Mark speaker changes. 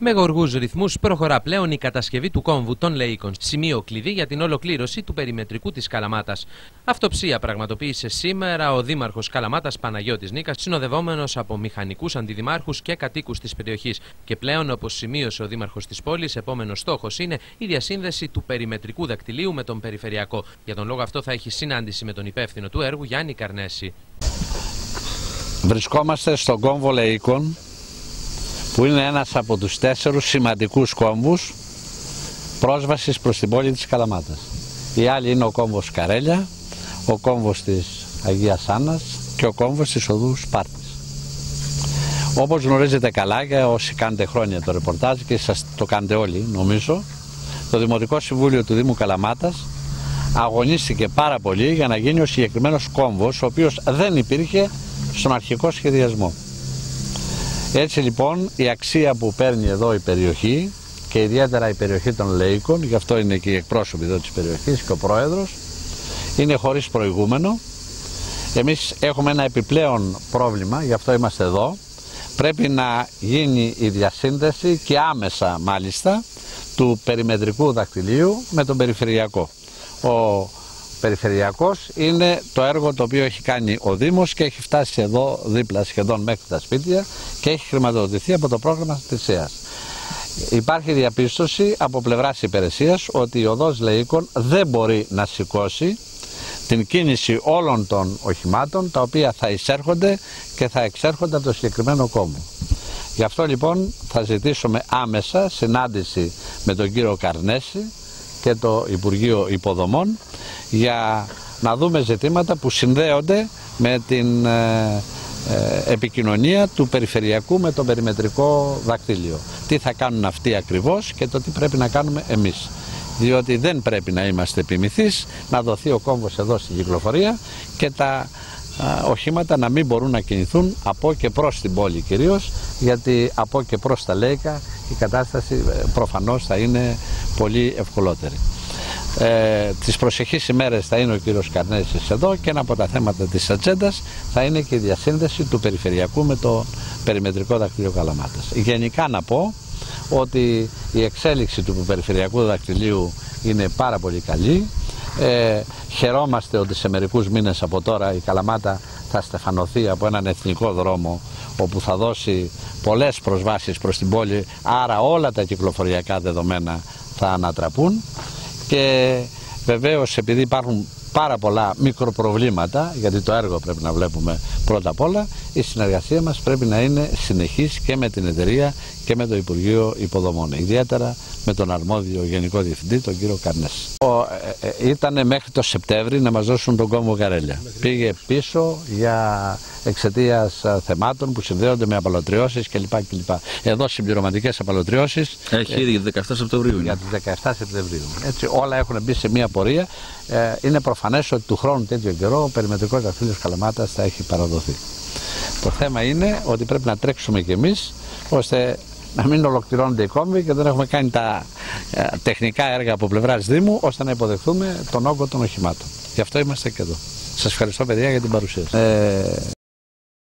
Speaker 1: Με γοργούς ρυθμούς προχωρά πλέον η κατασκευή του κόμβου των Λεΐκων, σημείο κλειδί για την ολοκλήρωση του περιμετρικού της Καλαμάτας. Αυτοψία πραγματοποίησε σήμερα ο Δήμαρχος Καλαμάτας Παναγιώτης Νίκας, συνοδευόμενος από μηχανικούς αντιδημάρχους και κατοίκους της περιοχής. Και πλέον, όπως σημείωσε ο Δήμαρχος της πόλης, επόμενος στόχος είναι η διασύνδεση του περιμετρικού δακτυλίου με τον περιφερειακό. Για τον λόγο αυτό θα έχει συνάντηση με τον υπεύθυνο του έργου, Γιάννη Καρνέση.
Speaker 2: Βρισκόμαστε στον κόμβο Λεΐκων, που είναι ένας από τους 4 σημαντικούς κόμβους πρόσβασης προς την πόλη της Καλαμάτας. Οι άλλοι είναι ο κόμβος Καρέλια, ο κόμβος της Αγίας Άννας και ο κόμβος της οδού Σπάρτης. Όπως γνωρίζετε καλά, και όσοι κάνετε χρόνια το ρεπορτάζ και σας το κάνετε όλοι νομίζω, το Δημοτικό Συμβούλιο του Δήμου Καλαμάτας αγωνίστηκε πάρα πολύ για να γίνει ο συγκεκριμένος κόμβος, ο οποίος δεν υπήρχε στον αρχικό σχεδιασμό. Έτσι λοιπόν η αξία που παίρνει εδώ η περιοχή και ιδιαίτερα η περιοχή των Λεΐκων, γι' αυτό είναι και οι εκπρόσωποι εδώ της περιοχής και ο πρόεδρος, είναι χωρίς προηγούμενο. Εμείς έχουμε ένα επιπλέον πρόβλημα, γι' αυτό είμαστε εδώ. Πρέπει να γίνει η διασύνδεση και άμεσα μάλιστα του περιμετρικού δακτυλίου με τον περιφερειακό. Ο περιφερειακός είναι το έργο το οποίο έχει κάνει ο Δήμος και έχει φτάσει εδώ δίπλα σχεδόν μέχρι τα σπίτια και έχει χρηματοδοτηθεί από το πρόγραμμα της ΕΑΣ. Υπάρχει διαπίστωση από πλευράς υπηρεσίας ότι η οδός Λεΐκων δεν μπορεί να σηκώσει την κίνηση όλων των οχημάτων τα οποία θα εισέρχονται και θα εξέρχονται από το συγκεκριμένο κόμβο. Γι' αυτό λοιπόν θα ζητήσουμε άμεσα συνάντηση με τον κύριο Καρνέση και το Υπουργείο Υποδομών για να δούμε ζητήματα που συνδέονται με την επικοινωνία του περιφερειακού με το περιμετρικό δακτύλιο. Τι θα κάνουν αυτοί ακριβώς και το τι πρέπει να κάνουμε εμείς. Διότι δεν πρέπει να είμαστε επιμηθείς, να δοθεί ο κόμβος εδώ στην κυκλοφορία και τα οχήματα να μην μπορούν να κινηθούν από και προς την πόλη κυρίως, γιατί από και προς τα Λέικα η κατάσταση προφανώς θα είναι πολύ ευκολότερη. Τις προσεχείς ημέρες θα είναι ο κύριος Καρνέσης εδώ και ένα από τα θέματα της ατζέντας θα είναι και η διασύνδεση του περιφερειακού με το περιμετρικό δακτυλίο Καλαμάτας. Γενικά να πω ότι η εξέλιξη του περιφερειακού δακτυλίου είναι πάρα πολύ καλή. Χαιρόμαστε ότι σε μερικούς μήνες από τώρα η Καλαμάτα θα στεφανωθεί από έναν εθνικό δρόμο όπου θα δώσει πολλές προσβάσεις προς την πόλη, άρα όλα τα κυκλοφοριακά δεδομένα θα ανατραπούν και βεβαίως επειδή υπάρχουν πάρα πολλά μικροπροβλήματα, γιατί το έργο πρέπει να βλέπουμε πρώτα απ' όλα, η συνεργασία μας πρέπει να είναι συνεχής και με την εταιρεία και με το Υπουργείο Υποδομών, ιδιαίτερα με τον αρμόδιο Γενικό Διευθυντή, τον κύριο Καρνέση. Ήταν μέχρι το Σεπτέμβρη να μας δώσουν τον κόμβο Καρέλια. Πήγε πίσω για εξαιτίας θεμάτων που συνδέονται με απαλωτριώσεις κλπ. Εδώ συμπληρωματικές απαλωτριώσεις.
Speaker 3: Έχει ήδη 17 Σεπτεμβρίου.
Speaker 2: Για τις 17 Σεπτεμβρίου. Έτσι όλα έχουν μπει σε μια πορεία. Είναι προφανές ότι του χρόνου τέτοιο καιρό ο περιμετρικός δακτύλιος Καλαμάτας θα έχει παραδοθεί. Το θέμα είναι ότι πρέπει να τρέξουμε κι εμείς ώστε να μην ολοκληρώνονται οι κόμβοι και δεν έχουμε κάνει τα τεχνικά έργα από πλευράς Δήμου ώστε να υποδεχθούμε τον όγκο των οχημάτων. Γι' αυτό είμαστε και εδώ. Σας ευχαριστώ παιδιά για την παρουσία σας.